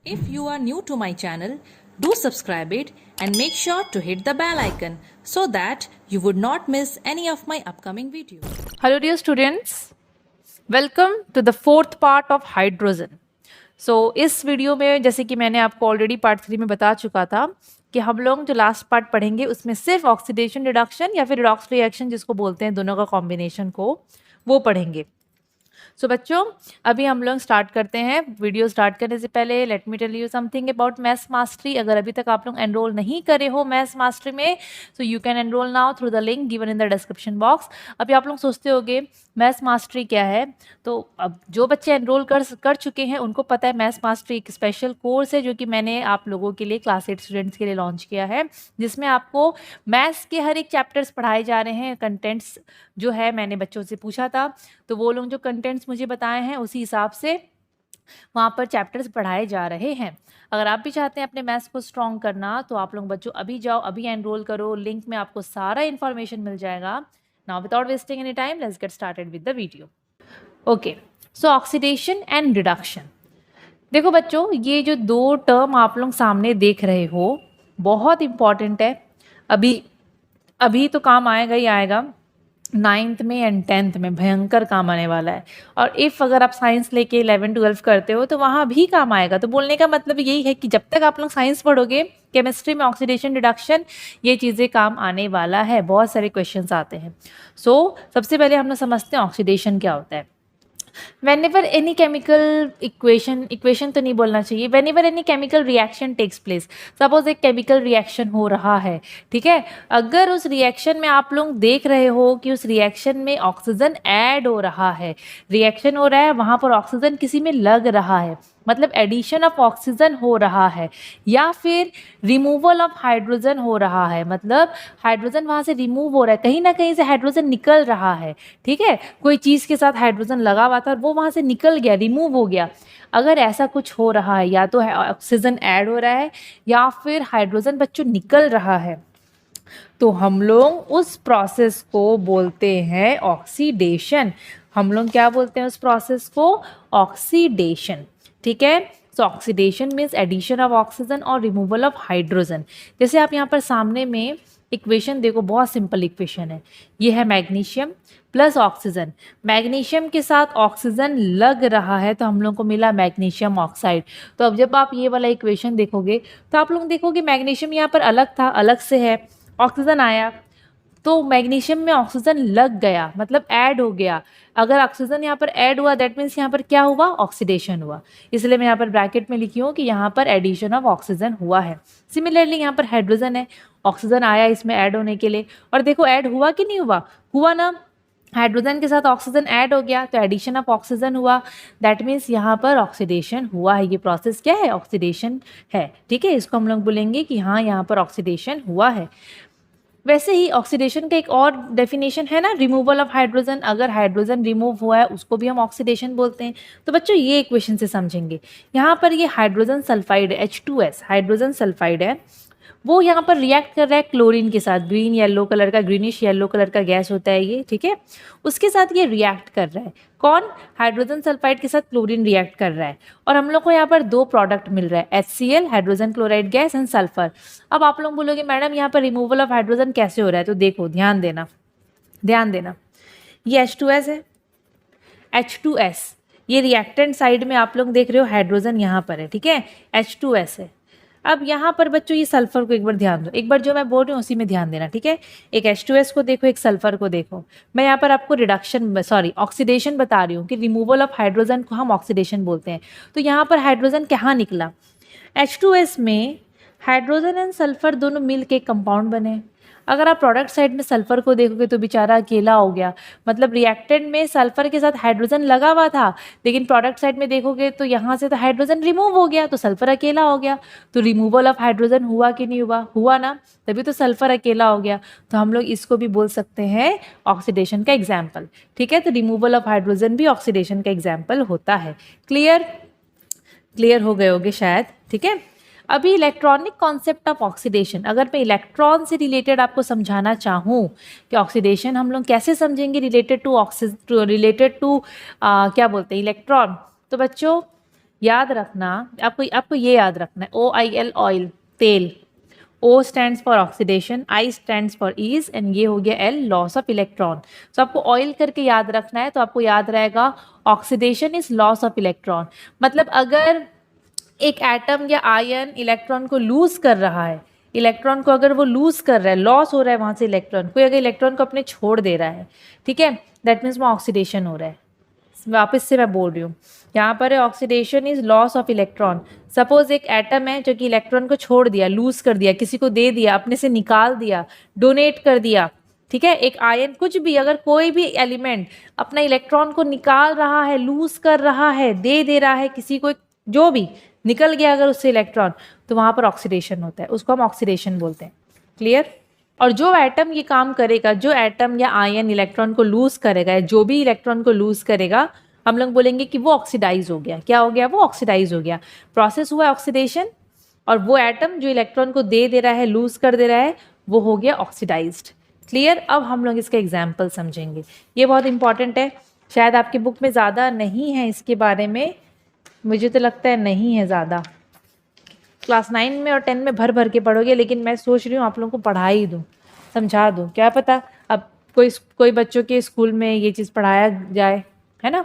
If you are new to my channel, do subscribe it and make sure to hit the bell icon so that you would not miss any of my upcoming videos. Hello dear students, welcome to the fourth part of hydrogen. इस video में जैसे कि मैंने आपको already part 3 में बता चुका था कि हम लोग जो लास्ट पार्ट पढ़ेंगे उसमें सिर्फ ऑक्सीडेशन रिडक्शन या फिर रिडॉक्स रिएक्शन जिसको बोलते हैं दोनों का कॉम्बिनेशन को वो पढ़ेंगे। बच्चों अभी हम लोग स्टार्ट करते हैं। वीडियो स्टार्ट करने से पहले let me tell you something about maths mastery. अगर अभी तक आप लोग एनरोल नहीं करे हो मैथ्स मास्टरी में so you can enrol now through the link given in the description box. अभी आप लोग सोचते होंगे मैथ्स मास्टरी क्या है, तो अब जो बच्चे एनरोल कर चुके हैं उनको पता है मैथ्स मास्टरी एक स्पेशल कोर्स है जो कि मैंने आप लोगों के लिए क्लास 8 स्टूडेंट्स के लिए लॉन्च किया है, जिसमें आपको मैथ्स के हर एक चैप्टर्स पढ़ाए जा रहे हैं। कंटेंट्स जो है मैंने बच्चों से पूछा था तो वो लोग जो कंटेंट्स मुझे बताए हैं उसी हिसाब से वहाँ पर चैप्टर्स पढ़ाए जा रहे हैं। अगर आप भी चाहते हैं अपने मैथ्स को स्ट्रॉन्ग करना तो आप लोग बच्चों अभी जाओ, अभी एनरोल करो, लिंक में आपको सारा इन्फॉर्मेशन मिल जाएगा। Now without wasting any time let's get started with the video. Okay, so oxidation and reduction. देखो बच्चों ये जो दो टर्म आप लोग सामने देख रहे हो बहुत इंपॉर्टेंट है। अभी तो काम आएगा ही आएगा, 9th में एंड 10th में भयंकर काम आने वाला है। और इफ़ अगर आप साइंस लेके 11 12 करते हो तो वहाँ भी काम आएगा। तो बोलने का मतलब यही है कि जब तक आप लोग साइंस पढ़ोगे केमिस्ट्री में ऑक्सीडेशन रिडक्शन ये चीज़ें काम आने वाला है, बहुत सारे क्वेश्चंस आते हैं। सबसे पहले हम लोग समझते हैं ऑक्सीडेशन क्या होता है। whenever any chemical equation तो नहीं बोलना चाहिए, whenever any chemical reaction takes place, suppose एक केमिकल रिएक्शन हो रहा है, ठीक है, अगर उस रिएक्शन में आप लोग देख रहे हो कि उस रिएक्शन में ऑक्सीजन ऐड हो रहा है, रिएक्शन हो रहा है वहाँ पर ऑक्सीजन किसी में लग रहा है, मतलब एडिशन ऑफ ऑक्सीजन हो रहा है, या फिर रिमूवल ऑफ हाइड्रोजन हो रहा है, मतलब हाइड्रोजन वहाँ से रिमूव हो रहा है, कहीं ना कहीं से हाइड्रोजन निकल रहा है, ठीक है, कोई चीज़ के साथ हाइड्रोजन लगा हुआ था और वो वहाँ से निकल गया, रिमूव हो गया। अगर ऐसा कुछ हो रहा है या तो ऑक्सीजन ऐड हो रहा है या फिर हाइड्रोजन बच्चों निकल रहा है तो हम लोग उस प्रोसेस को बोलते हैं ऑक्सीडेशन। हम लोग क्या बोलते हैं उस प्रोसेस को? ऑक्सीडेशन, ठीक है। So oxidation means addition of oxygen और रिमूवल ऑफ हाइड्रोजन। जैसे आप यहाँ पर सामने में इक्वेशन देखो, बहुत सिंपल इक्वेशन है। ये है मैग्नीशियम प्लस ऑक्सीजन, मैग्नीशियम के साथ ऑक्सीजन लग रहा है तो हम लोग को मिला मैग्नीशियम ऑक्साइड। तो अब जब आप ये वाला इक्वेशन देखोगे तो आप लोग देखोगे मैग्नीशियम यहाँ पर अलग था, अलग से है, ऑक्सीजन आया तो मैग्नीशियम में ऑक्सीजन लग गया, मतलब ऐड हो गया। अगर ऑक्सीजन यहाँ पर ऐड हुआ दैट मीन्स यहाँ पर क्या हुआ? ऑक्सीडेशन हुआ। इसलिए मैं यहाँ पर ब्रैकेट में लिखी हूँ कि यहाँ पर एडिशन ऑफ ऑक्सीजन हुआ है। सिमिलरली यहाँ पर हाइड्रोजन है, ऑक्सीजन आया इसमें ऐड होने के लिए और देखो ऐड हुआ कि नहीं हुआ? हुआ ना, हाइड्रोजन के साथ ऑक्सीजन ऐड हो गया तो एडिशन ऑफ ऑक्सीजन हुआ, दैट मीन्स यहाँ पर ऑक्सीडेशन हुआ है। ये प्रोसेस क्या है? ऑक्सीडेशन है, ठीक है। इसको हम लोग बोलेंगे कि हाँ यहाँ पर ऑक्सीडेशन हुआ है। वैसे ही ऑक्सीडेशन का एक और डेफिनेशन है ना, रिमूवल ऑफ हाइड्रोजन। अगर हाइड्रोजन रिमूव हुआ है उसको भी हम ऑक्सीडेशन बोलते हैं। तो बच्चों ये इक्वेशन से समझेंगे, यहाँ पर ये हाइड्रोजन सल्फाइड है, H2S हाइड्रोजन सल्फाइड है, वो यहाँ पर रिएक्ट कर रहा है क्लोरीन के साथ, ग्रीन येलो कलर का, ग्रीनिश येलो कलर का गैस होता है ये, ठीक है, उसके साथ ये रिएक्ट कर रहा है। कौन? हाइड्रोजन सल्फाइड के साथ क्लोरीन रिएक्ट कर रहा है और हम लोग को यहाँ पर दो प्रोडक्ट मिल रहा है, HCl hydrogen chloride gas and sulphur. अब आप लोग बोलोगे मैडम यहाँ पर रिमूवल ऑफ हाइड्रोजन कैसे हो रहा है? तो देखो ध्यान देना, ये H2S है, H2S, ये रिएक्टेंट साइड में आप लोग देख रहे हो हाइड्रोजन यहाँ पर है, ठीक है, H2S है। अब यहाँ पर बच्चों ये सल्फर को एक बार ध्यान दो, एक बार जो मैं बोल रही हूँ उसी में ध्यान देना, ठीक है। एक H2S को देखो, एक सल्फर को देखो। मैं यहाँ पर आपको ऑक्सीडेशन बता रही हूँ कि रिमूवल ऑफ हाइड्रोजन को हम ऑक्सीडेशन बोलते हैं। तो यहाँ पर हाइड्रोजन कहाँ निकला? H2S में हाइड्रोजन एंड सल्फर दोनों मिल के एक कंपाउंड बने। अगर आप प्रोडक्ट साइड में सल्फर को देखोगे तो बेचारा अकेला हो गया, मतलब रिएक्टेंट में सल्फर के साथ हाइड्रोजन लगा हुआ था, लेकिन प्रोडक्ट साइड में देखोगे तो यहाँ से तो हाइड्रोजन रिमूव हो गया तो सल्फर अकेला हो गया। तो रिमूवल ऑफ हाइड्रोजन हुआ कि नहीं हुआ? हुआ ना, तभी तो सल्फर अकेला हो गया। तो हम लोग इसको भी बोल सकते हैं ऑक्सीडेशन का एग्जाम्पल, ठीक है। तो रिमूवल ऑफ हाइड्रोजन भी ऑक्सीडेशन का एग्जाम्पल होता है। क्लियर हो गए होगे शायद, ठीक है। अभी इलेक्ट्रॉनिक कॉन्सेप्ट ऑफ ऑक्सीडेशन, अगर मैं इलेक्ट्रॉन से रिलेटेड आपको समझाना चाहूँ कि ऑक्सीडेशन हम लोग कैसे समझेंगे रिलेटेड टू क्या बोलते हैं इलेक्ट्रॉन, तो बच्चों याद रखना, आपको ये याद रखना है, OIL ऑयल, तेल, O stands for oxidation, I stands for is, and ये हो गया L, लॉस ऑफ इलेक्ट्रॉन। तो आपको ऑयल करके याद रखना है, तो आपको याद रहेगा oxidation is loss of electron. मतलब अगर एक एटम या आयन इलेक्ट्रॉन को लूज कर रहा है, इलेक्ट्रॉन को अगर वो लूज कर रहा है, लॉस हो रहा है वहां से इलेक्ट्रॉन, कोई अगर इलेक्ट्रॉन को अपने छोड़ दे रहा है, ठीक है, दैट मीन्स वो ऑक्सीडेशन हो रहा है। वापस से मैं बोल रही हूँ, यहाँ पर oxidation is loss of electron. Suppose एक एटम है जो कि इलेक्ट्रॉन को छोड़ दिया, लूज कर दिया, किसी को दे दिया, अपने से निकाल दिया, डोनेट कर दिया, ठीक है। एक आयन, कुछ भी, अगर कोई भी एलिमेंट अपना इलेक्ट्रॉन को निकाल रहा है, लूज कर रहा है, दे रहा है किसी को, जो भी निकल गया अगर उससे इलेक्ट्रॉन, तो वहां पर ऑक्सीडेशन होता है, उसको हम ऑक्सीडेशन बोलते हैं। क्लियर? और जो एटम ये काम करेगा, जो एटम या आयन इलेक्ट्रॉन को लूज करेगा, जो भी इलेक्ट्रॉन को लूज करेगा, हम लोग बोलेंगे कि वो ऑक्सीडाइज हो गया। क्या हो गया? वो ऑक्सीडाइज हो गया, प्रोसेस हुआ ऑक्सीडेशन। और वो एटम जो इलेक्ट्रॉन को दे रहा है, लूज कर दे रहा है, वो हो गया ऑक्सीडाइज्ड। क्लियर? अब हम लोग इसका एग्जाम्पल समझेंगे, ये बहुत इंपॉर्टेंट है। शायद आपकी बुक में ज़्यादा नहीं है इसके बारे में, मुझे तो लगता है नहीं है ज़्यादा, क्लास 9 में और 10 में भर भर के पढ़ोगे, लेकिन मैं सोच रही हूँ आप लोगों को पढ़ा ही दूँ, समझा दूँ, क्या पता अब कोई बच्चों के स्कूल में ये चीज़ पढ़ाया जाए, है ना।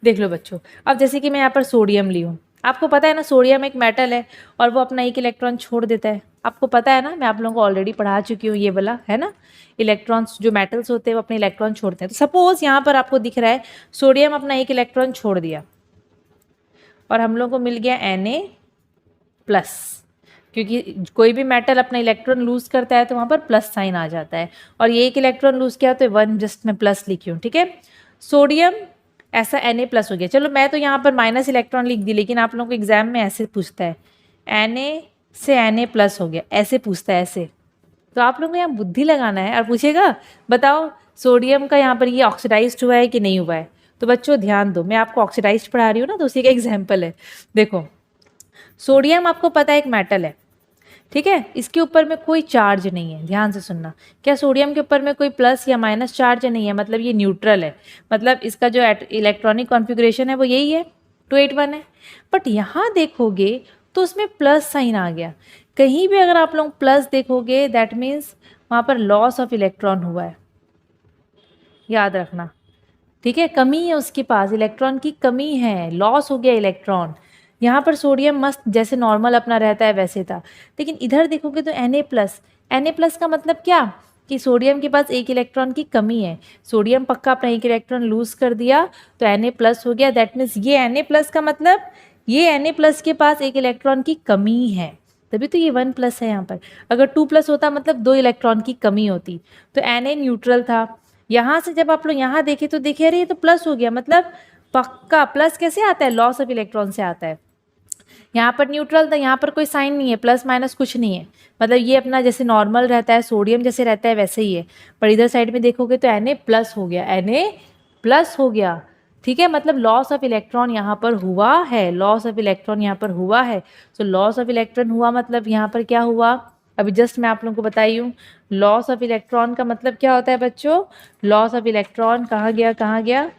देख लो बच्चों, अब जैसे कि मैं यहाँ पर सोडियम ली हूँ, आपको पता है ना सोडियम एक मेटल है और वो अपना एक इलेक्ट्रॉन छोड़ देता है, आपको पता है ना, मैं आप लोगों को ऑलरेडी पढ़ा चुकी हूँ ये वाला, है ना। इलेक्ट्रॉन्स जो मेटल्स होते हैं वो अपने इलेक्ट्रॉन छोड़ते हैं। तो सपोज यहाँ पर आपको दिख रहा है सोडियम अपना एक इलेक्ट्रॉन छोड़ दिया और हम लोग को मिल गया Na+, क्योंकि कोई भी मेटल अपना इलेक्ट्रॉन लूज करता है तो वहाँ पर प्लस साइन आ जाता है, और ये एक इलेक्ट्रॉन लूज किया तो 1 जस्ट मैं प्लस लिखी हूँ, ठीक है। सोडियम ऐसा Na+ हो गया, चलो मैं तो यहाँ पर माइनस इलेक्ट्रॉन लिख दी, लेकिन आप लोगों को एग्जाम में ऐसे पूछता है, Na से Na+ हो गया, ऐसे पूछता है, ऐसे। तो आप लोगों को यहाँ बुद्धि लगाना है और पूछेगा बताओ सोडियम का यहाँ पर ये ऑक्सीडाइज्ड हुआ है कि नहीं हुआ है। तो बच्चों ध्यान दो, मैं आपको ऑक्सीडाइज्ड पढ़ा रही हूँ ना, तो उसी का एग्जाम्पल है। देखो सोडियम आपको पता है एक मेटल है, ठीक है, इसके ऊपर में कोई चार्ज नहीं है, ध्यान से सुनना। क्या सोडियम के ऊपर में कोई प्लस या माइनस चार्ज नहीं है, मतलब ये न्यूट्रल है, मतलब इसका जो इलेक्ट्रॉनिक कॉन्फ़िगरेशन है वो यही है, 281 है। बट यहाँ देखोगे तो उसमें प्लस साइन आ गया, कहीं भी अगर आप लोग प्लस देखोगे दैट मीन्स वहाँ पर लॉस ऑफ इलेक्ट्रॉन हुआ है, याद रखना, ठीक है। कमी है उसके पास, इलेक्ट्रॉन की कमी है, लॉस हो गया इलेक्ट्रॉन। यहाँ पर सोडियम मस्त जैसे नॉर्मल अपना रहता है वैसे था, लेकिन इधर देखोगे तो Na+ का मतलब क्या कि सोडियम के पास एक इलेक्ट्रॉन की कमी है, सोडियम पक्का अपना एक इलेक्ट्रॉन लूज कर दिया तो Na+ हो गया। दैट मीन्स ये Na+ का मतलब ये Na+ के पास एक इलेक्ट्रॉन की कमी है, तभी तो ये 1+ है यहाँ पर। अगर 2+ होता मतलब 2 इलेक्ट्रॉन की कमी होती, तो Na न्यूट्रल था। यहाँ से जब आप लोग यहाँ देखे तो देखे अरे ये तो प्लस हो गया, मतलब पक्का प्लस कैसे आता है, लॉस ऑफ इलेक्ट्रॉन से आता है। यहाँ पर न्यूट्रल था, यहाँ पर कोई साइन नहीं है, प्लस माइनस कुछ नहीं है, मतलब ये अपना जैसे नॉर्मल रहता है, सोडियम जैसे रहता है वैसे ही है। पर इधर साइड में देखोगे तो Na+ हो गया, Na+ हो गया, ठीक है, मतलब लॉस ऑफ इलेक्ट्रॉन यहाँ पर हुआ है, लॉस ऑफ इलेक्ट्रॉन यहाँ पर हुआ है। तो लॉस ऑफ इलेक्ट्रॉन हुआ मतलब यहाँ पर क्या हुआ, अभी जस्ट मैं आप लोगों को बताई हूँ, लॉस ऑफ इलेक्ट्रॉन का मतलब क्या होता है बच्चों, लॉस ऑफ इलेक्ट्रॉन कहाँ गया,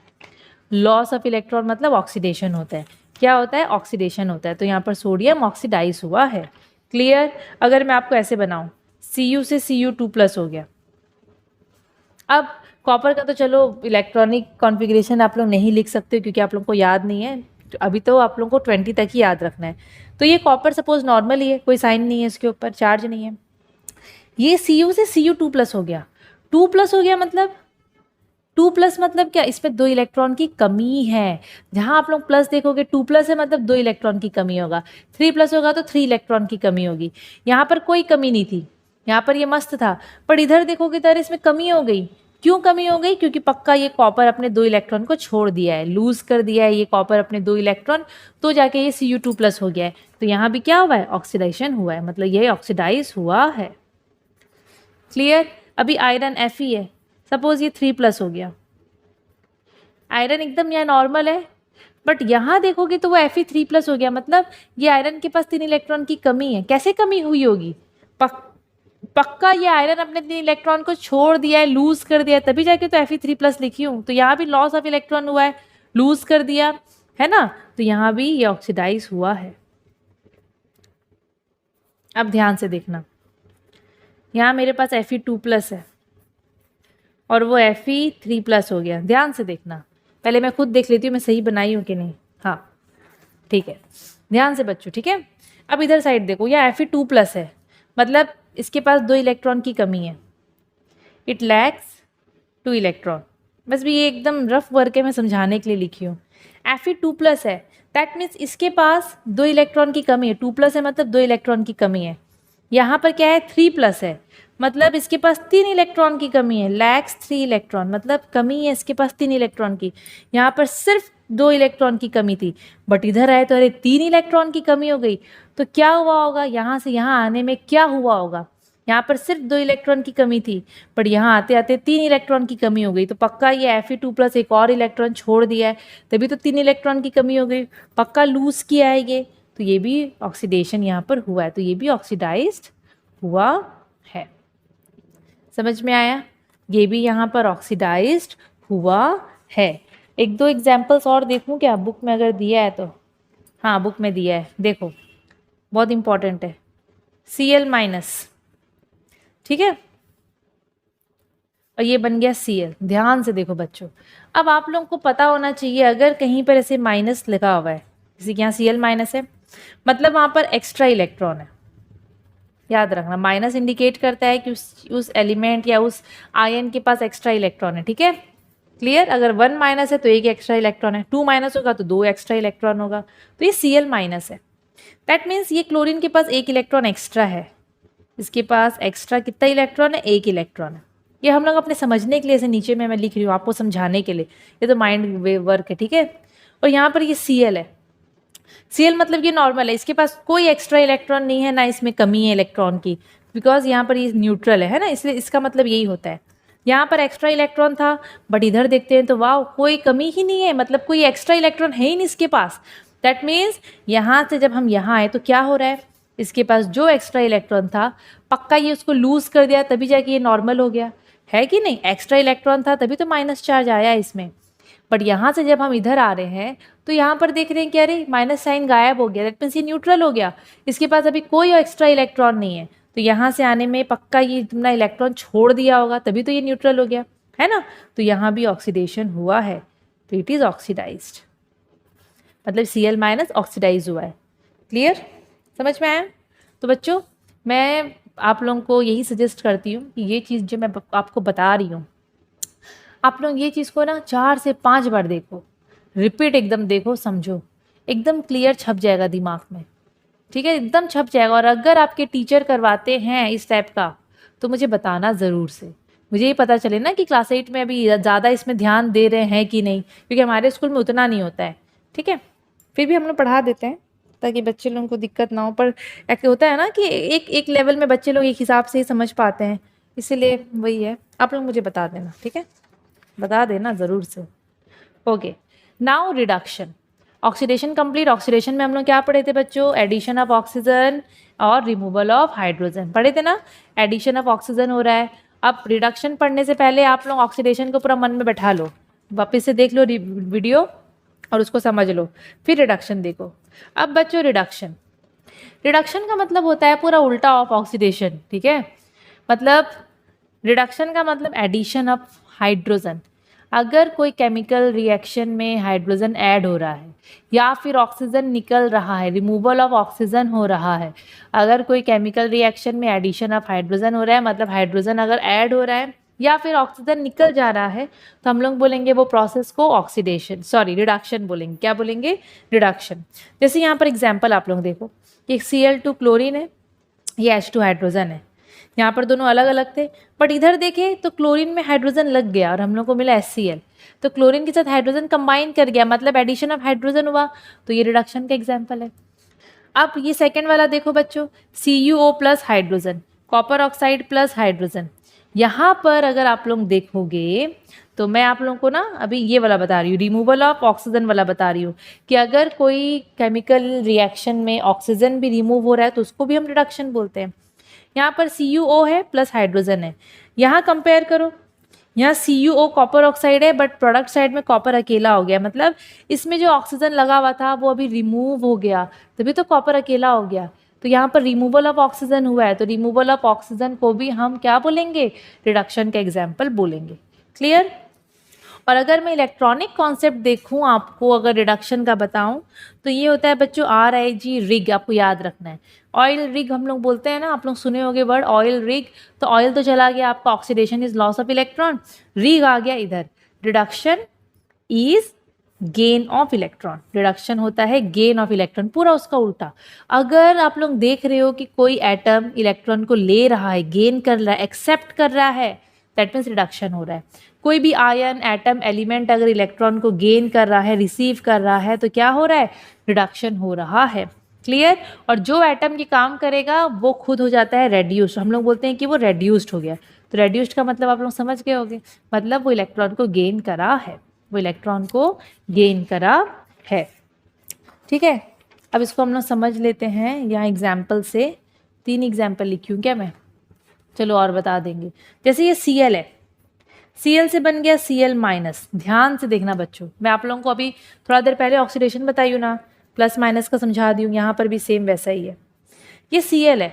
लॉस ऑफ इलेक्ट्रॉन मतलब ऑक्सीडेशन होता है। क्या होता है? ऑक्सीडेशन होता है। तो यहाँ पर सोडियम ऑक्सीडाइज हुआ है। क्लियर? अगर मैं आपको ऐसे बनाऊं, Cu से Cu2+ हो गया। अब कॉपर का तो चलो इलेक्ट्रॉनिक कॉन्फ़िगरेशन आप लोग नहीं लिख सकते क्योंकि आप लोग को याद नहीं है, अभी तो आप लोग को 20 तक ही याद रखना है। तो ये कॉपर सपोज नॉर्मल ही है, कोई साइन नहीं है इसके ऊपर, चार्ज नहीं है। ये Cu से Cu2+ हो गया, 2+ हो गया मतलब 2+ मतलब क्या, इसमें 2 इलेक्ट्रॉन की कमी है। जहां आप लोग प्लस देखोगे 2+ है मतलब 2 इलेक्ट्रॉन की कमी होगा, 3+ होगा तो 3 इलेक्ट्रॉन की कमी होगी। यहाँ पर कोई कमी नहीं थी, यहाँ पर ये मस्त था, पर इधर देखोगे तो इसमें कमी हो गई। क्यों कमी हो गई? क्योंकि पक्का ये कॉपर अपने 2 इलेक्ट्रॉन को छोड़ दिया है, लूज कर दिया है ये कॉपर अपने 2 इलेक्ट्रॉन, तो जाके ये Cu2+ हो गया है। तो यहाँ भी क्या हुआ है? ऑक्सीडेशन हुआ है, मतलब ये ऑक्सीडाइज हुआ है। क्लियर? अभी आयरन Fe है, सपोज ये 3+ हो गया, आयरन एकदम यहाँ नॉर्मल है, बट यहाँ देखोगे तो वो Fe3+ हो गया, मतलब ये आयरन के पास 3 इलेक्ट्रॉन की कमी है। कैसे कमी हुई होगी? पक्का ये आयरन अपने 3 इलेक्ट्रॉन को छोड़ दिया है, लूज कर दिया है, तभी जाके तो Fe3+ लिखी हूँ। तो यहाँ भी लॉस ऑफ इलेक्ट्रॉन हुआ है, लूज कर दिया, है ना। तो यहाँ भी ये ऑक्सीडाइज हुआ है। अब ध्यान से देखना, यहाँ मेरे पास Fe2+ है और वो Fe3+ हो गया। ध्यान से देखना, पहले मैं खुद देख लेती हूँ मैं सही बनाई हूँ कि नहीं। हाँ ठीक है, ध्यान से बच्चों, ठीक है। अब इधर साइड देखो, यह Fe2+ है, मतलब इसके पास 2 इलेक्ट्रॉन की कमी है। It lacks 2 electron. बस भी ये एकदम रफ वर्क है, मैं समझाने के लिए लिखी हूँ। Fe2+ है, दैट मीन्स इसके पास 2 इलेक्ट्रॉन की कमी है। 2+ है मतलब 2 इलेक्ट्रॉन की कमी है। यहाँ पर क्या है, 3+ है, मतलब इसके पास 3 इलेक्ट्रॉन की कमी है। लैक्स 3 इलेक्ट्रॉन, मतलब कमी है इसके पास 3 इलेक्ट्रॉन की। यहाँ पर सिर्फ 2 इलेक्ट्रॉन की कमी थी, बट इधर आए तो अरे 3 इलेक्ट्रॉन की कमी हो गई। तो क्या हुआ होगा, यहाँ से यहाँ आने में क्या हुआ होगा, यहाँ पर सिर्फ 2 इलेक्ट्रॉन की कमी थी, बट यहाँ आते आते 3 इलेक्ट्रॉन की कमी हो गई। तो पक्का ये Fe2+ एक और इलेक्ट्रॉन छोड़ दिया है, तभी तो 3 इलेक्ट्रॉन की कमी हो गई। पक्का लूज किया है ये, तो ये भी ऑक्सीडेशन यहाँ पर हुआ है, तो ये भी ऑक्सीडाइज्ड हुआ है। समझ में आया, ये भी यहाँ पर ऑक्सीडाइज्ड हुआ है। एक दो एग्जाम्पल्स और देखूँ क्या, बुक में अगर दिया है तो। हाँ बुक में दिया है, देखो बहुत इंपॉर्टेंट है। Cl-, ठीक है, और ये बन गया Cl। ध्यान से देखो बच्चों, अब आप लोगों को पता होना चाहिए अगर कहीं पर ऐसे माइनस लिखा हुआ है, जैसे कि यहाँ Cl- है, मतलब वहाँ पर एक्स्ट्रा इलेक्ट्रॉन है। याद रखना, माइनस इंडिकेट करता है कि उस एलिमेंट या उस आयन के पास एक्स्ट्रा इलेक्ट्रॉन है, ठीक है। क्लियर, अगर 1- है तो 1 एक्स्ट्रा इलेक्ट्रॉन है, 2- होगा तो 2 एक्स्ट्रा इलेक्ट्रॉन होगा। तो ये Cl- है, दैट मीन्स ये क्लोरीन के पास 1 इलेक्ट्रॉन एक्स्ट्रा है। इसके पास एक्स्ट्रा कितना इलेक्ट्रॉन है, 1 इलेक्ट्रॉन है। ये हम लोग अपने समझने के लिए ऐसे नीचे में मैं लिख रही हूँ आपको समझाने के लिए, ये तो माइंड वर्क है, ठीक है। और यहाँ पर ये Cl है, Cl मतलब ये नॉर्मल है, इसके पास कोई एक्स्ट्रा इलेक्ट्रॉन नहीं है, ना इसमें कमी है इलेक्ट्रॉन की, बिकॉज यहाँ पर ये न्यूट्रल है ना, इसलिए इसका मतलब यही होता है। यहाँ पर एक्स्ट्रा इलेक्ट्रॉन था, बट इधर देखते हैं तो वाह कोई कमी ही नहीं है, मतलब कोई एक्स्ट्रा इलेक्ट्रॉन है ही नहीं इसके पास। दैट मीन्स यहाँ से जब हम यहाँ आए तो क्या हो रहा है, इसके पास जो एक्स्ट्रा इलेक्ट्रॉन था पक्का ये उसको लूज कर दिया, तभी जाके ये नॉर्मल हो गया, है कि नहीं। एक्स्ट्रा इलेक्ट्रॉन था तभी तो माइनस चार्ज आया इसमें। बट यहाँ से जब हम इधर आ रहे हैं तो यहाँ पर देख रहे हैं कि अरे माइनस साइन गायब हो गया, दैट मीन्स ये न्यूट्रल हो गया, इसके पास अभी कोई एक्स्ट्रा इलेक्ट्रॉन नहीं है। तो यहाँ से आने में पक्का ये तुमने इलेक्ट्रॉन छोड़ दिया होगा, तभी तो ये न्यूट्रल हो गया, है ना। तो यहाँ भी ऑक्सीडेशन हुआ है, तो इट इज़ ऑक्सीडाइज्ड, मतलब Cl- ऑक्सीडाइज हुआ है। क्लियर, समझ में आया। तो बच्चों मैं आप लोगों को यही सजेस्ट करती हूँ कि ये चीज़ जो मैं आपको बता रही हूँ, आप लोग ये चीज़ को ना 4 से 5 बार देखो, रिपीट एकदम देखो, समझो, एकदम क्लियर छप जाएगा दिमाग में, ठीक है, एकदम छप जाएगा। और अगर आपके टीचर करवाते हैं इस टाइप का तो मुझे बताना ज़रूर से, मुझे ये पता चले ना कि क्लास 8 में अभी ज़्यादा इसमें ध्यान दे रहे हैं कि नहीं, क्योंकि हमारे स्कूल में उतना नहीं होता है, ठीक है। फिर भी हम लोग पढ़ा देते हैं ताकि बच्चे लोगों को दिक्कत ना हो, पर ऐसे होता है ना कि एक एक लेवल में बच्चे लोग एक हिसाब से ही समझ पाते हैं, इसीलिए वही है, आप लोग मुझे बता देना, ठीक है, बता देना ज़रूर से। Okay, now reduction, oxidation complete. Oxidation में हम लोग क्या पढ़े थे बच्चों, एडिशन ऑफ ऑक्सीजन और रिमूवल ऑफ हाइड्रोजन पढ़े थे ना। एडिशन ऑफ ऑक्सीजन हो रहा है। अब रिडक्शन पढ़ने से पहले आप लोग ऑक्सीडेशन को पूरा मन में बैठा लो, वापस से देख लो वीडियो और उसको समझ लो, फिर रिडक्शन देखो। अब बच्चों रिडक्शन, रिडक्शन का मतलब होता है पूरा उल्टा ऑफ ऑक्सीडेशन, ठीक है। मतलब रिडक्शन का मतलब एडिशन ऑफ हाइड्रोजन। अगर कोई केमिकल रिएक्शन में हाइड्रोजन ऐड हो रहा है या फिर ऑक्सीजन निकल रहा है, रिमूवल ऑफ ऑक्सीजन हो रहा है, अगर कोई केमिकल रिएक्शन में एडिशन ऑफ हाइड्रोजन हो रहा है, मतलब हाइड्रोजन अगर ऐड हो रहा है या फिर ऑक्सीजन निकल जा रहा है, तो हम लोग बोलेंगे वो प्रोसेस को ऑक्सीडेशन, सॉरी रिडक्शन बोलेंगे। क्या बोलेंगे, रिडक्शन। जैसे यहाँ पर एग्जाम्पल आप लोग देखो, कि Cl2 क्लोरीन है, ये H2 हाइड्रोजन है, यहाँ पर दोनों अलग अलग थे, बट इधर देखें तो क्लोरीन में हाइड्रोजन लग गया और हम लोग को मिला HCl, तो क्लोरीन के साथ हाइड्रोजन कंबाइन कर गया, मतलब एडिशन ऑफ हाइड्रोजन हुआ, तो ये रिडक्शन का एग्जाम्पल है। अब ये सेकेंड वाला देखो बच्चों, CuO+ hydrogen, copper oxide plus hydrogen. यहाँ पर अगर आप लोग देखोगे तो मैं आप लोगों को ना अभी ये वाला बता रही हूँ, रिमूवल ऑफ ऑक्सीजन वाला बता रही हूँ, कि अगर कोई केमिकल रिएक्शन में ऑक्सीजन भी रिमूव हो रहा है तो उसको भी हम रिडक्शन बोलते हैं। यहाँ पर CuO है प्लस हाइड्रोजन है, यहाँ कंपेयर करो, यहाँ CuO कॉपर ऑक्साइड है, बट प्रोडक्ट साइड में कॉपर अकेला हो गया, मतलब इसमें जो ऑक्सीजन लगा हुआ था वो अभी रिमूव हो गया, तभी तो कॉपर अकेला हो गया। तो यहाँ पर रिमूवल ऑफ ऑक्सीजन हुआ है, तो रिमूवल ऑफ ऑक्सीजन को भी हम क्या बोलेंगे, रिडक्शन का एग्जाम्पल बोलेंगे। क्लियर। और अगर मैं इलेक्ट्रॉनिक कॉन्सेप्ट देखूं आपको, अगर रिडक्शन का बताऊं, तो ये होता है बच्चों RIG रिग, आपको याद रखना है। ऑयल रिग हम लोग बोलते हैं ना, आप लोग सुने होंगे वर्ड ऑयल रिग। तो ऑयल तो चला गया आपका, oxidation is loss of electron, rig आ गया इधर, reduction is gain of electron, reduction होता है गेन ऑफ इलेक्ट्रॉन, पूरा उसका उल्टा। अगर आप लोग देख रहे हो कि कोई एटम इलेक्ट्रॉन को ले रहा है, गेन कर रहा है, एक्सेप्ट कर रहा है, दैट मीन्स रिडक्शन हो रहा है। कोई भी आयन, एटम, एलिमेंट अगर इलेक्ट्रॉन को गेन कर रहा है, रिसीव कर रहा है, तो क्या हो रहा है, रिडक्शन हो रहा है। क्लियर। और जो एटम की काम करेगा वो खुद हो जाता है रेड्यूस्ड, हम लोग बोलते हैं कि वो रेड्यूस्ड हो गया। तो रेड्यूस्ड का मतलब आप लोग समझ गए होंगे, मतलब वो इलेक्ट्रॉन को गेन करा है, वो इलेक्ट्रॉन को गेन करा है। ठीक है, अब इसको हम लोग समझ लेते हैं यहाँ एग्जाम्पल से। 3 एग्जाम्पल लिखी हूँ क्या मैं, चलो और बता देंगे। जैसे ये Cl है, Cl से बन गया Cl माइनस। ध्यान से देखना बच्चों, मैं आप लोगों को अभी थोड़ा देर पहले ऑक्सीडेशन बताई हूँ ना, प्लस माइनस का समझा दी हूँ, यहाँ पर भी सेम वैसा ही है। ये Cl है,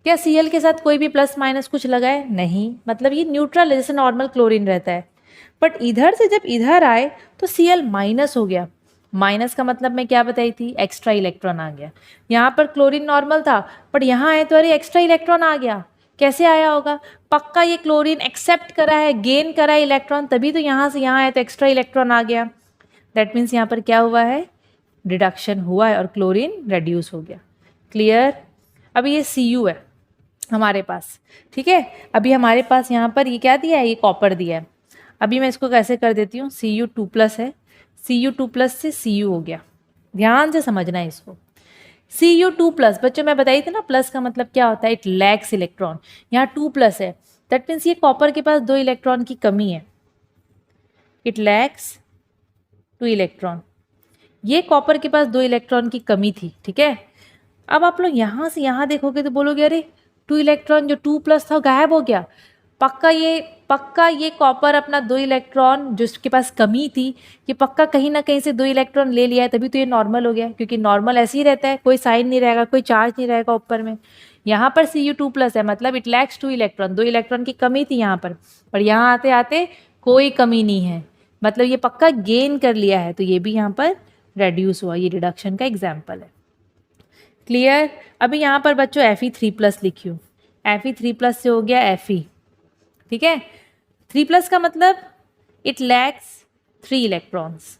क्या Cl के साथ कोई भी प्लस माइनस कुछ लगा है? नहीं, मतलब ये न्यूट्रल है, जैसे नॉर्मल क्लोरीन रहता है। बट इधर से जब इधर आए तो Cl माइनस हो गया। माइनस का मतलब मैं क्या बताई थी, एक्स्ट्रा इलेक्ट्रॉन आ गया। यहाँ पर क्लोरीन नॉर्मल था, बट यहाँ आए तो अरे एक्स्ट्रा इलेक्ट्रॉन आ गया। कैसे आया होगा, पक्का ये क्लोरीन एक्सेप्ट करा है, गेन करा है इलेक्ट्रॉन, तभी तो यहाँ से यहाँ आए तो एक्स्ट्रा इलेक्ट्रॉन आ गया। दैट मीन्स यहाँ पर क्या हुआ है, रिडक्शन हुआ है और क्लोरीन रेड्यूस हो गया। क्लियर। अभी ये Cu है हमारे पास, ठीक है। अभी हमारे पास यहाँ पर ये क्या दिया है, ये कॉपर दिया है। अभी मैं इसको कैसे कर देती हूँ, Cu2+ है, Cu2+ से Cu हो गया। ध्यान से समझना है इसको। Cu2+, बच्चों मैं बताई थी ना, प्लस का मतलब क्या होता है, इट लैक्स इलेक्ट्रॉन। यहाँ 2+ है, दैट मीन्स ये कॉपर के पास 2 इलेक्ट्रॉन की कमी है, इट लैक्स 2 इलेक्ट्रॉन। ये कॉपर के पास 2 इलेक्ट्रॉन की कमी थी, ठीक है। अब आप लोग यहाँ से यहाँ देखोगे तो बोलोगे अरे 2 इलेक्ट्रॉन जो 2+ था गायब हो गया। पक्का ये कॉपर अपना 2 इलेक्ट्रॉन जो इसके पास कमी थी, ये पक्का कहीं ना कहीं से 2 इलेक्ट्रॉन ले लिया है, तभी तो ये नॉर्मल हो गया। क्योंकि नॉर्मल ऐसे ही रहता है, कोई साइन नहीं रहेगा, कोई चार्ज नहीं रहेगा ऊपर में। यहाँ पर Cu2+ है, मतलब इट लैक्स 2 इलेक्ट्रॉन, 2 इलेक्ट्रॉन की कमी थी यहाँ पर यहाँ आते आते कोई कमी नहीं है, मतलब ये पक्का गेन कर लिया है, तो ये भी यहाँ पर रेड्यूस हुआ। ये रिडक्शन का एग्जाम्पल है। क्लियर। अभी यहाँ पर बच्चों Fe3+ लिखी हूँ, Fe3+ से हो गया Fe, ठीक है। 3+ का मतलब इट लैक्स 3 इलेक्ट्रॉन्स,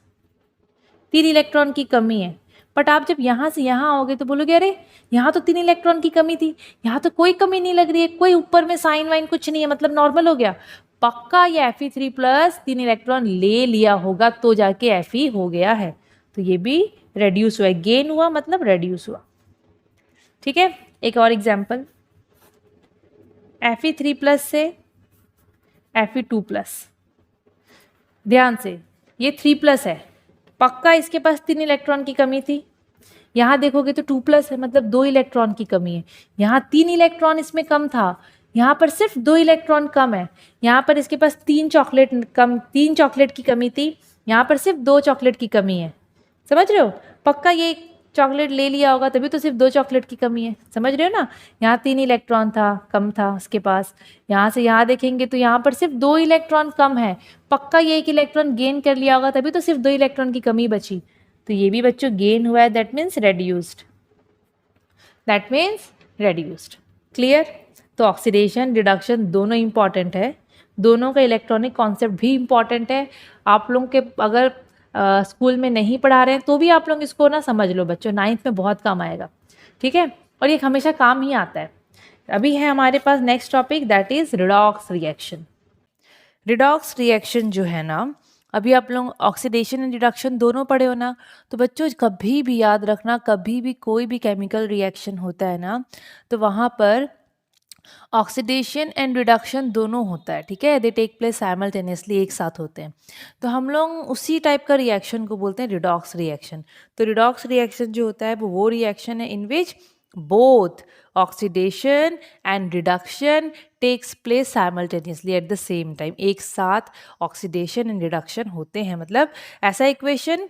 3 इलेक्ट्रॉन की कमी है। बट आप जब यहाँ से यहाँ आओगे तो बोलोगे अरे यहाँ तो 3 इलेक्ट्रॉन की कमी थी, यहाँ तो कोई कमी नहीं लग रही है, कोई ऊपर में साइन वाइन कुछ नहीं है, मतलब नॉर्मल हो गया। पक्का ये Fe3+ 3 इलेक्ट्रॉन ले लिया होगा तो जाके Fe हो गया है, तो ये भी रेड्यूस हुआ है, गेन हुआ मतलब रेड्यूस हुआ। ठीक है, एक और एग्जाम्पल, Fe3+ से Fe2+। ध्यान से, ये 3+ है, पक्का इसके पास 3 इलेक्ट्रॉन की कमी थी। यहाँ देखोगे तो 2+ है, मतलब 2 इलेक्ट्रॉन की कमी है। यहाँ 3 इलेक्ट्रॉन इसमें कम था, यहाँ पर सिर्फ 2 इलेक्ट्रॉन कम है। यहाँ पर इसके पास 3 चॉकलेट की कमी थी, यहाँ पर सिर्फ 2 चॉकलेट की कमी है। समझ रहे हो, पक्का ये चॉकलेट ले लिया होगा तभी तो सिर्फ 2 चॉकलेट की कमी है। समझ रहे हो ना, यहाँ 3 इलेक्ट्रॉन था, कम था उसके पास। यहाँ से यहाँ देखेंगे तो यहाँ पर सिर्फ 2 इलेक्ट्रॉन कम है, पक्का ये 1 इलेक्ट्रॉन गेन कर लिया होगा तभी तो सिर्फ 2 इलेक्ट्रॉन की कमी बची, तो ये भी बच्चों गेन हुआ है, दैट मीन्स रेड्यूस्ड। क्लियर। तो ऑक्सीडेशन रिडक्शन दोनों इंपॉर्टेंट है, दोनों का इलेक्ट्रॉनिक कॉन्सेप्ट भी इंपॉर्टेंट है। आप लोगों के अगर स्कूल में नहीं पढ़ा रहे हैं तो भी आप लोग इसको ना समझ लो बच्चों, 9th में बहुत काम आएगा, ठीक है। और ये हमेशा काम ही आता है। अभी है हमारे पास next topic, that is redox reaction. Redox reaction जो है ना, अभी आप लोग ऑक्सीडेशन एंड रिडक्शन दोनों पढ़े हो ना, तो बच्चों कभी भी याद रखना, कभी भी कोई भी केमिकल रिएक्शन होता है ना, तो वहाँ पर ऑक्सीडेशन एंड रिडक्शन दोनों होता है, ठीक है। दे टेक प्लेस साइमल्टेनियसली, एक साथ होते हैं। तो हम लोग उसी टाइप का रिएक्शन को बोलते हैं रिडॉक्स रिएक्शन। तो रिडॉक्स रिएक्शन जो होता है वो रिएक्शन है in which both oxidation and reduction takes place simultaneously at the same time, एक साथ ऑक्सीडेशन एंड रिडक्शन होते हैं। मतलब ऐसा इक्वेशन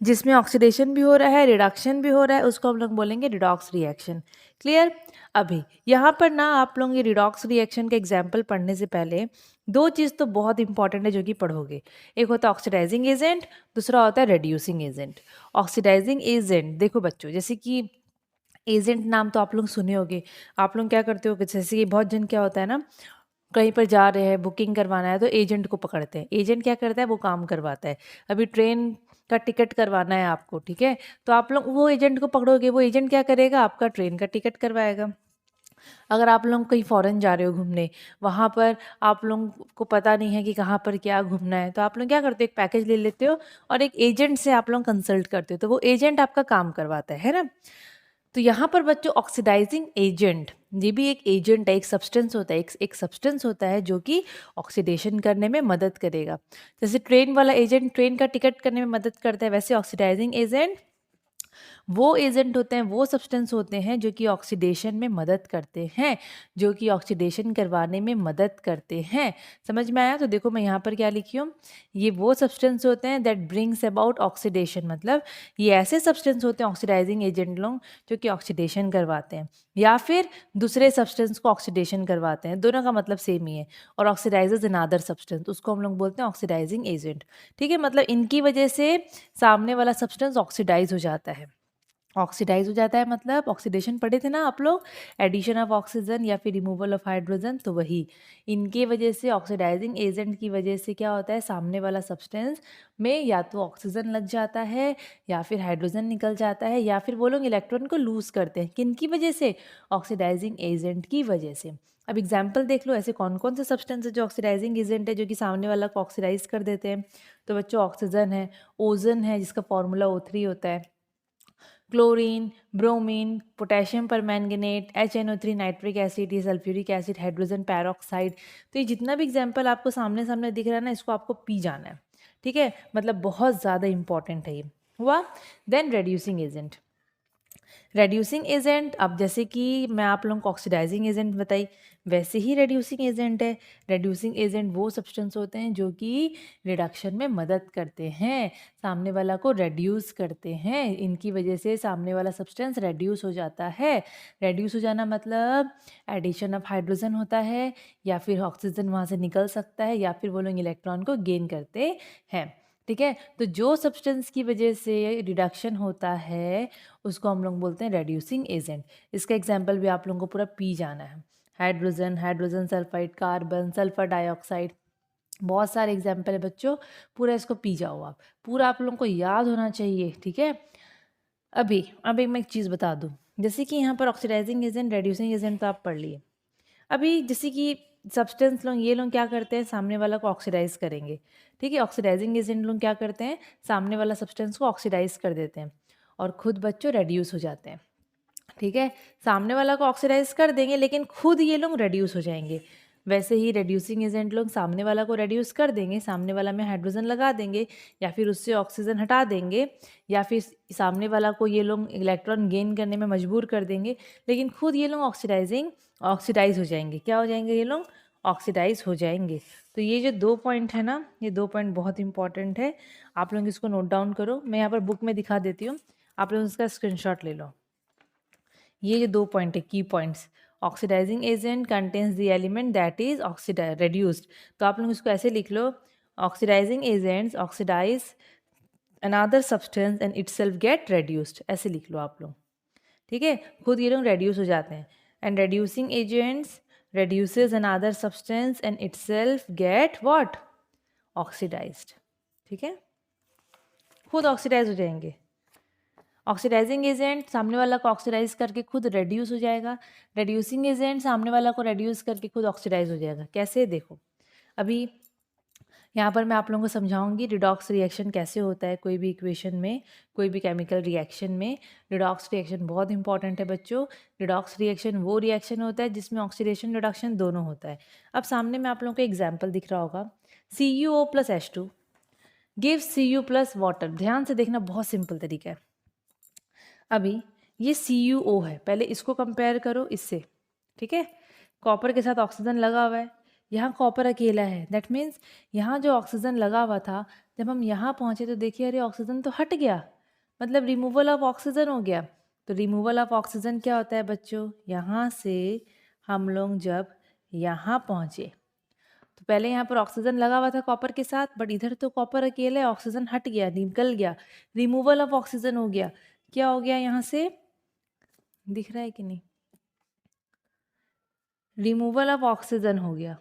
जिसमें ऑक्सीडेशन भी हो रहा है, रिडक्शन भी हो रहा है, उसको हम लोग बोलेंगे रिडॉक्स रिएक्शन। क्लियर? अभी यहाँ पर ना आप लोग ये रिडॉक्स रिएक्शन के एग्जाम्पल पढ़ने से पहले दो चीज़ तो बहुत इंपॉर्टेंट है जो कि पढ़ोगे। एक होता है ऑक्सीडाइजिंग एजेंट, दूसरा होता है रेड्यूसिंग एजेंट। ऑक्सीडाइजिंग एजेंट देखो बच्चों, जैसे कि एजेंट नाम तो आप लोग सुने होंगे। आप लोग क्या करते हो कि जैसे कि बहुत जन क्या होता है ना, कहीं पर जा रहे हैं, बुकिंग करवाना है तो एजेंट को पकड़ते हैं। एजेंट क्या करता है, वो काम करवाता है। अभी ट्रेन का टिकट करवाना है आपको, ठीक है, तो आप लोग वो एजेंट को पकड़ोगे, वो एजेंट क्या करेगा, आपका ट्रेन का टिकट करवाएगा। अगर आप लोग कहीं फॉरेन जा रहे हो घूमने, वहाँ पर आप लोग को पता नहीं है कि कहाँ पर क्या घूमना है, तो आप लोग क्या करते हो, एक पैकेज ले लेते हो और एक एजेंट से आप लोग कंसल्ट करते हो, तो वो एजेंट आपका काम करवाता है ना। तो यहाँ पर बच्चों ऑक्सीडाइजिंग एजेंट, ये भी एक एजेंट है, एक सब्सटेंस होता है, एक सब्सटेंस होता है जो कि ऑक्सीडेशन करने में मदद करेगा। जैसे ट्रेन वाला एजेंट ट्रेन का टिकट करने में मदद करता है, वैसे ऑक्सीडाइजिंग एजेंट वो एजेंट होते हैं, वो सब्सटेंस होते हैं जो कि ऑक्सीडेशन में मदद करते हैं, जो कि ऑक्सीडेशन करवाने में मदद करते हैं। समझ में आया? तो देखो मैं यहाँ पर क्या लिखी हूँ, ये वो सब्सटेंस होते हैं दैट ब्रिंग्स अबाउट ऑक्सीडेशन, मतलब ये ऐसे सब्सटेंस होते हैं ऑक्सीडाइजिंग एजेंट लोग जो कि ऑक्सीडेशन करवाते हैं या फिर दूसरे सब्सटेंस को ऑक्सीडेशन करवाते हैं, दोनों का मतलब सेम ही है। और ऑक्सीडाइजेज अनदर सब्सटेंस, उसको हम लोग बोलते हैं ऑक्सीडाइजिंग एजेंट। ठीक है, मतलब इनकी वजह से सामने वाला सब्सटेंस ऑक्सीडाइज हो जाता है। ऑक्सीडाइज हो जाता है मतलब ऑक्सीडेशन पढ़े थे ना आप लोग, एडिशन ऑफ ऑक्सीजन या फिर रिमूवल ऑफ हाइड्रोजन, तो वही इनके वजह से, ऑक्सीडाइजिंग एजेंट की वजह से क्या होता है, सामने वाला सब्सटेंस में या तो ऑक्सीजन लग जाता है या फिर हाइड्रोजन निकल जाता है या फिर वो लोग इलेक्ट्रॉन को लूज करते हैं। किनकी वजह से? ऑक्सीडाइजिंग एजेंट की वजह से। अब एग्जाम्पल देख लो, ऐसे कौन कौन से सब्सटेंस है जो ऑक्सीडाइजिंग एजेंट है, जो कि सामने वाला को ऑक्सीडाइज कर देते हैं। तो बच्चों ऑक्सीजन है, ओजन है जिसका फॉर्मूला O3 होता है, chlorine, bromine, potassium permanganate, HNO3, nitric acid, ये सल्फ्यूरिक एसिड, हाइड्रोजन पेरोक्साइड। तो ये जितना भी एग्जाम्पल आपको सामने सामने दिख रहा है ना, इसको आपको पी जाना है। ठीक है, मतलब बहुत ज़्यादा इंपॉर्टेंट है ये। हुआ? Then reducing agent. Reducing agent, अब जैसे कि मैं आप लोगों को ऑक्सीडाइजिंग एजेंट बताई, वैसे ही रेड्यूसिंग एजेंट है। रेड्यूसिंग एजेंट वो सब्सटेंस होते हैं जो कि रिडक्शन में मदद करते हैं, सामने वाला को रेड्यूस करते हैं। इनकी वजह से सामने वाला सब्सटेंस रेड्यूस हो जाता है। रेड्यूस हो जाना मतलब एडिशन ऑफ हाइड्रोजन होता है या फिर ऑक्सीजन वहाँ से निकल सकता है या फिर वो लोग इलेक्ट्रॉन को गेन करते हैं। ठीक है, तो जो सब्सटेंस की वजह से रिडक्शन होता है उसको हम लोग बोलते हैं रेड्यूसिंग एजेंट। इसका एग्जाम्पल भी आप लोगों को पूरा पी जाना है, hydrogen, hydrogen sulphide, carbon, sulphur dioxide, बहुत सारे एग्जाम्पल है बच्चों, पूरा इसको पी जाओ आप, पूरा आप लोगों को याद होना चाहिए। ठीक है, अभी मैं एक चीज़ बता दूँ, जैसे कि यहाँ पर ऑक्सीडाइजिंग एजेंट, रेड्यूसिंग एजेंट तो आप पढ़ लिए। अभी जैसे कि सब्सटेंस लोग, ये लोग क्या करते हैं, सामने वाला को ऑक्सीडाइज करेंगे। ठीक है, ऑक्सीडाइजिंग एजेंट लोग क्या करते हैं, सामने वाला सब्सटेंस को ऑक्सीडाइज कर देते हैं और खुद बच्चों रेड्यूस हो जाते हैं। ठीक है, सामने वाला को ऑक्सीडाइज कर देंगे लेकिन खुद ये लोग रेड्यूस हो जाएंगे। वैसे ही रेड्यूसिंग एजेंट लोग सामने वाला को रेड्यूस कर देंगे, सामने वाला में हाइड्रोजन लगा देंगे या फिर उससे ऑक्सीजन हटा देंगे या फिर सामने वाला को ये लोग इलेक्ट्रॉन गेन करने में मजबूर कर देंगे, लेकिन खुद ये लोग ऑक्सीडाइज हो जाएंगे। क्या हो जाएंगे? ये लोग ऑक्सीडाइज हो जाएंगे। तो ये जो 2 पॉइंट है ना, ये 2 पॉइंट बहुत इंपॉर्टेंट है, आप लोग इसको नोट डाउन करो। मैं यहाँ पर बुक में दिखा देती हूँ, आप लोग इसका स्क्रीनशॉट ले लो। ये जो 2 पॉइंट है, key points, oxidizing agent contains the element that is oxidize reduced. तो आप लोग इसको ऐसे लिख लो, oxidizing agents oxidize another substance and itself get reduced, ऐसे लिख लो आप लोग। ठीक है, खुद ये लोग रेड्यूस हो जाते हैं। And reducing agents reduces another substance and itself get what? Oxidized। ठीक है, खुद ऑक्सीडाइज हो जाएंगे। ऑक्सीडाइजिंग एजेंट सामने वाला को ऑक्सीडाइज करके खुद रेड्यूस हो जाएगा, रेड्यूसिंग एजेंट सामने वाला को रेड्यूस करके खुद ऑक्सीडाइज हो जाएगा। कैसे? देखो, अभी यहाँ पर मैं आप लोगों को समझाऊंगी रिडॉक्स रिएक्शन कैसे होता है कोई भी इक्वेशन में, कोई भी केमिकल रिएक्शन में। रिडॉक्स रिएक्शन बहुत इंपॉर्टेंट है बच्चों। रिडॉक्स रिएक्शन वो रिएक्शन होता है जिसमें ऑक्सीडेशन रिडक्शन दोनों होता है। अब सामने में आप लोगों को एग्जाम्पल दिख रहा होगा, CuO + H2 gives Cu + water. ध्यान से देखना, बहुत सिंपल तरीका है। अभी ये CuO है, पहले इसको कंपेयर करो इससे। ठीक है, कॉपर के साथ ऑक्सीजन लगा हुआ है, यहाँ कॉपर अकेला है। दैट मीन्स यहाँ जो ऑक्सीजन लगा हुआ था, जब हम यहाँ पहुँचे तो देखिए अरे ऑक्सीजन तो हट गया, मतलब रिमूवल ऑफ ऑक्सीजन हो गया। तो रिमूवल ऑफ ऑक्सीजन क्या होता है बच्चों, यहाँ से हम लोग जब यहाँ पहुँचे तो पहले यहाँ पर ऑक्सीजन लगा हुआ था कॉपर के साथ, बट इधर तो कॉपर अकेले है, ऑक्सीजन हट गया, निकल गया, रिमूवल ऑफ ऑक्सीजन हो गया। क्या हो गया यहाँ से, दिख रहा है कि नहीं, रिमूवल ऑफ ऑक्सीजन हो गया।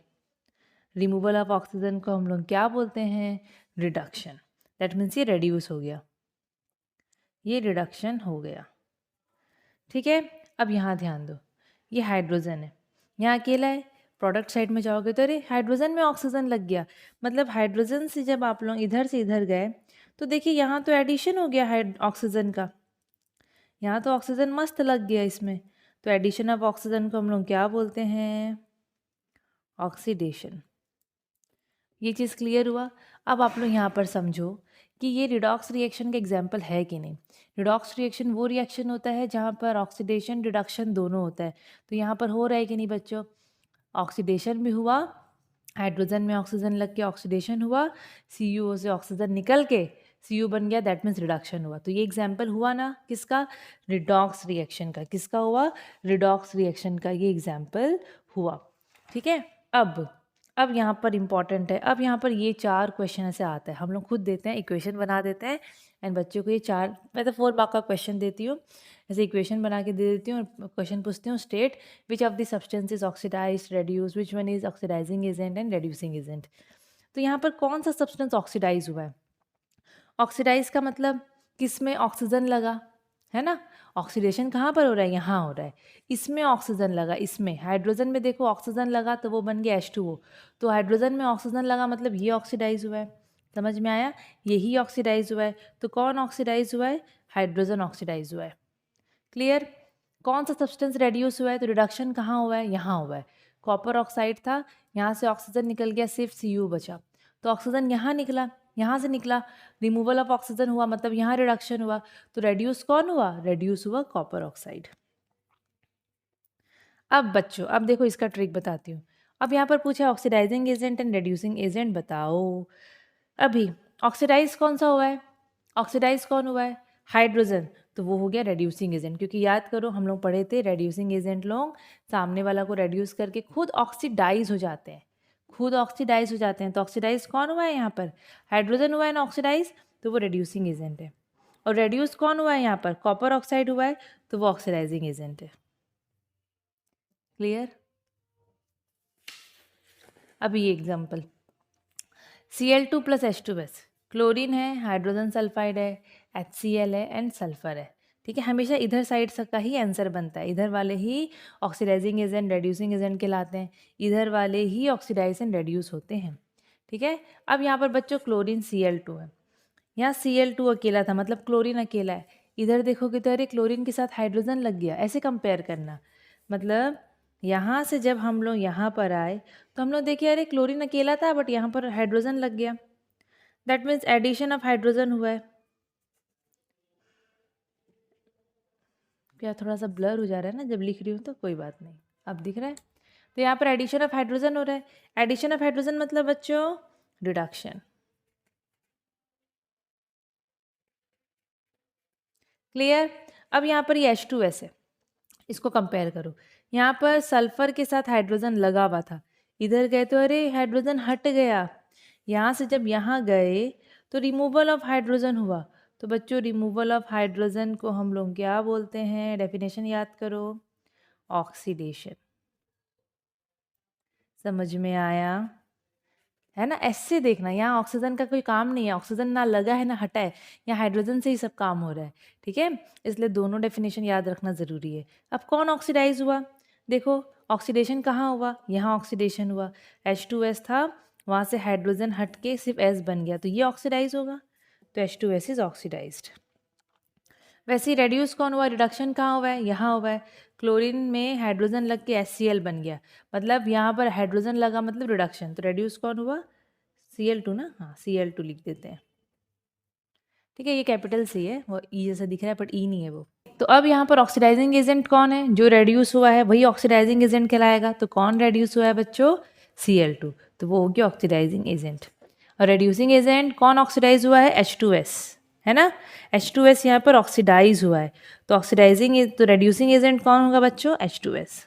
रिमूवल ऑफ ऑक्सीजन को हम लोग क्या बोलते हैं, रिडक्शन। दैट मीन्स ये रेड्यूस हो गया, ये रिडक्शन हो गया। ठीक है, अब यहाँ ध्यान दो, ये हाइड्रोजन है, यहाँ अकेला है, प्रोडक्ट साइड में जाओगे तो अरे हाइड्रोजन में ऑक्सीजन लग गया, मतलब हाइड्रोजन से जब आप लोग इधर से इधर गए तो देखिए यहाँ तो एडिशन हो गया ऑक्सीजन का, यहाँ तो ऑक्सीजन मस्त लग गया इसमें। तो एडिशन ऑफ ऑक्सीजन को हम लोग क्या बोलते हैं, ऑक्सीडेशन। ये चीज़ क्लियर हुआ। अब आप लोग यहाँ पर समझो कि ये रिडॉक्स रिएक्शन का एग्जाम्पल है कि नहीं। रिडॉक्स रिएक्शन वो रिएक्शन होता है जहाँ पर ऑक्सीडेशन रिडक्शन दोनों होता है। तो यहाँ पर हो रहा है कि नहीं बच्चों, ऑक्सीडेशन भी हुआ, हाइड्रोजन में ऑक्सीजन लग के ऑक्सीडेशन हुआ, CuO से ऑक्सीजन निकल के Cu बन गया, दैट मीन्स रिडक्शन हुआ। तो ये एग्जाम्पल हुआ ना किसका, रिडॉक्स रिएक्शन का। किसका हुआ, रिडॉक्स रिएक्शन का ये एग्जाम्पल हुआ। ठीक है, अब यहाँ पर इम्पॉर्टेंट है, अब यहाँ पर ये 4 क्वेश्चन ऐसे आता है, हम लोग खुद देते हैं, इक्वेशन बना देते हैं एंड बच्चों को ये 4, मैं तो 4 मार्क का क्वेश्चन देती हूँ, ऐसे इक्वेशन बना के दे देती हूँ और क्वेश्चन पूछती हूँ, state which of the substance is oxidise, reduce, which one is oxidising agent and reducing agent. तो यहाँ पर कौन सा सब्सटेंस ऑक्सीडाइज हुआ है, ऑक्सीडाइज का मतलब किस में ऑक्सीजन लगा है ना, ऑक्सीडेशन कहाँ पर हो रहा है, यहाँ हो रहा है, इसमें ऑक्सीजन लगा, इसमें हाइड्रोजन में देखो ऑक्सीजन लगा तो वो बन गया H2O, तो हाइड्रोजन में ऑक्सीजन लगा मतलब ये ऑक्सीडाइज हुआ है। समझ में आया, यही ऑक्सीडाइज हुआ है। तो कौन ऑक्सीडाइज हुआ है, हाइड्रोजन ऑक्सीडाइज हुआ है। क्लियर, कौन सा सब्सटेंस रेड्यूस हुआ है, तो रिडक्शन कहाँ हुआ है, यहाँ हुआ है। कॉपर ऑक्साइड था, यहाँ से ऑक्सीजन निकल गया, सिर्फ Cu बचा, तो ऑक्सीजन यहाँ निकला, यहाँ से निकला, रिमूवल ऑफ ऑक्सीजन हुआ मतलब यहाँ रिडक्शन हुआ। तो रेड्यूस कौन हुआ, रेड्यूस हुआ कॉपर ऑक्साइड। अब बच्चों अब देखो इसका ट्रिक बताती हूँ। अब यहाँ पर पूछा oxidising agent and reducing agent बताओ। अभी ऑक्सीडाइज कौन सा हुआ है, ऑक्सीडाइज कौन हुआ है, हाइड्रोजन, तो वो हो गया रेड्यूसिंग एजेंट। क्योंकि याद करो हम लोग पढ़े थे रेड्यूसिंग एजेंट लोग सामने वाला को रेड्यूस करके खुद ऑक्सीडाइज हो जाते हैं, खुद ऑक्सीडाइज हो जाते हैं। तो ऑक्सीडाइज कौन हुआ है यहाँ पर, हाइड्रोजन हुआ है ना ऑक्सीडाइज, तो वो रेड्यूसिंग एजेंट है। और रेड्यूस कौन हुआ है यहाँ पर, कॉपर ऑक्साइड हुआ है, तो वो ऑक्सीडाइजिंग एजेंट है। क्लियर, अभी ये example Cl2 plus H2S, chlorine है, हाइड्रोजन सल्फाइड है, HCl है एंड सल्फर है। ठीक है, हमेशा इधर साइड का ही आंसर बनता है, इधर वाले ही ऑक्सीडाइजिंग एजेंट रेड्यूसिंग एजेंट कहलाते हैं, इधर वाले ही ऑक्सीडाइज एंड रेड्यूस होते हैं। ठीक है, अब यहाँ पर बच्चों क्लोरीन Cl2 है, यहाँ Cl2 अकेला था मतलब क्लोरीन अकेला है, इधर देखोगे तो अरे क्लोरीन के साथ हाइड्रोजन लग गया, ऐसे कंपेयर करना। मतलब यहाँ से जब हम लोग यहाँ पर आए तो हम लोग देखिए अरे क्लोरीन अकेला था बट यहाँ पर हाइड्रोजन लग गया, that means addition of hydrogen हुआ है। क्या थोड़ा सा ब्लर हो जा रहा है ना जब लिख रही हूँ, तो कोई बात नहीं, अब दिख रहा है। तो यहाँ पर एडिशन ऑफ हाइड्रोजन हो रहा है, एडिशन ऑफ हाइड्रोजन मतलब बच्चों रिडक्शन। क्लियर, अब यहाँ पर ये H2S है, इसको कंपेयर करो, यहाँ पर सल्फर के साथ हाइड्रोजन लगा हुआ था, इधर गए तो अरे हाइड्रोजन हट गया, यहाँ से जब यहाँ गए तो रिमूवल ऑफ हाइड्रोजन हुआ। तो बच्चों रिमूवल ऑफ हाइड्रोजन को हम लोग क्या बोलते हैं, डेफिनेशन याद करो, ऑक्सीडेशन। समझ में आया है ना, ऐसे देखना, यहाँ ऑक्सीजन का कोई काम नहीं है, ऑक्सीजन ना लगा है ना हटा है, यहाँ हाइड्रोजन से ही सब काम हो रहा है। ठीक है, इसलिए दोनों डेफिनेशन याद रखना ज़रूरी है। अब कौन ऑक्सीडाइज हुआ, देखो ऑक्सीडेशन कहाँ हुआ, यहाँ ऑक्सीडेशन हुआ, H2S था, वहाँ से हाइड्रोजन हट के सिर्फ S बन गया, तो ये ऑक्सीडाइज होगा, तो H2S इज ऑक्सीडाइज्ड। वैसे ही रेड्यूस कौन हुआ, रिडक्शन कहाँ हुआ है, यहाँ हुआ है, क्लोरीन में हाइड्रोजन लग के HCl बन गया, मतलब यहाँ पर हाइड्रोजन लगा मतलब रिडक्शन, तो रेड्यूस कौन हुआ, Cl2 ना, हाँ Cl2 लिख देते हैं। ठीक है, ये कैपिटल सी है, वो ई जैसा दिख रहा है बट ई नहीं है वो। तो अब यहाँ पर ऑक्सीडाइजिंग एजेंट कौन है, जो रेड्यूस हुआ है वही ऑक्सीडाइजिंग एजेंट कहलाएगा। तो कौन रेड्यूस हुआ है बच्चों, Cl2, तो वो हो गया ऑक्सीडाइजिंग एजेंट। और रेड्यूसिंग एजेंट कौन ऑक्सीडाइज हुआ है, H2S, है ना, H2S यहाँ पर ऑक्सीडाइज हुआ है। तो तो रेड्यूसिंग एजेंट कौन होगा बच्चों, H2S।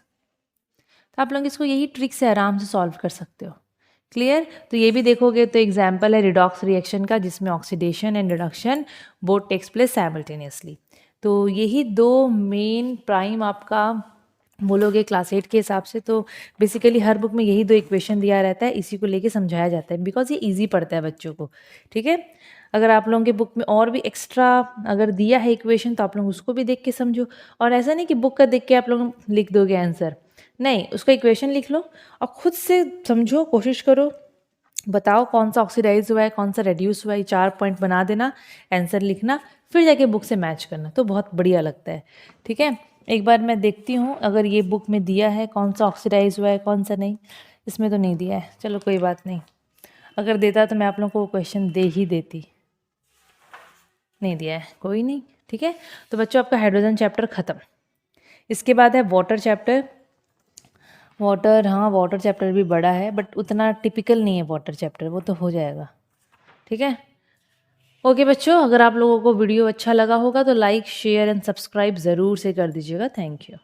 तो आप लोग इसको यही ट्रिक से आराम से सॉल्व कर सकते हो। क्लियर। तो ये भी देखोगे तो एग्जाम्पल है रिडॉक्स रिएक्शन का, जिसमें oxidation and reduction both takes place simultaneously. तो यही दो मेन प्राइम आपका बोलोगे क्लास 8 के हिसाब से। तो बेसिकली हर बुक में यही दो इक्वेशन दिया रहता है, इसी को लेके समझाया जाता है, बिकॉज ये इजी पड़ता है बच्चों को। ठीक है, अगर आप लोगों के बुक में और भी एक्स्ट्रा अगर दिया है इक्वेशन तो आप लोग उसको भी देख के समझो। और ऐसा नहीं कि बुक का देख के आप लोग लिख दोगे आंसर, नहीं, उसका इक्वेशन लिख लो और खुद से समझो, कोशिश करो, बताओ कौन सा ऑक्सीडाइज हुआ है, कौन सा रेड्यूस हुआ है, 4 पॉइंट बना देना, आंसर लिखना, फिर जाके बुक से मैच करना, तो बहुत बढ़िया लगता है। ठीक है, एक बार मैं देखती हूँ अगर ये बुक में दिया है कौन सा ऑक्सीडाइज हुआ है कौन सा नहीं। इसमें तो नहीं दिया है, चलो कोई बात नहीं, अगर देता तो मैं आप लोगों को क्वेश्चन दे ही देती, नहीं दिया है, कोई नहीं। ठीक है, तो बच्चों आपका हाइड्रोजन चैप्टर ख़त्म। इसके बाद है वाटर चैप्टर। वाटर, हाँ वाटर चैप्टर भी बड़ा है बट उतना टिपिकल नहीं है वाटर चैप्टर, वो तो हो जाएगा। ठीक है, ओके बच्चों, अगर आप लोगों को वीडियो अच्छा लगा होगा तो लाइक शेयर एंड सब्सक्राइब ज़रूर से कर दीजिएगा। Thank you.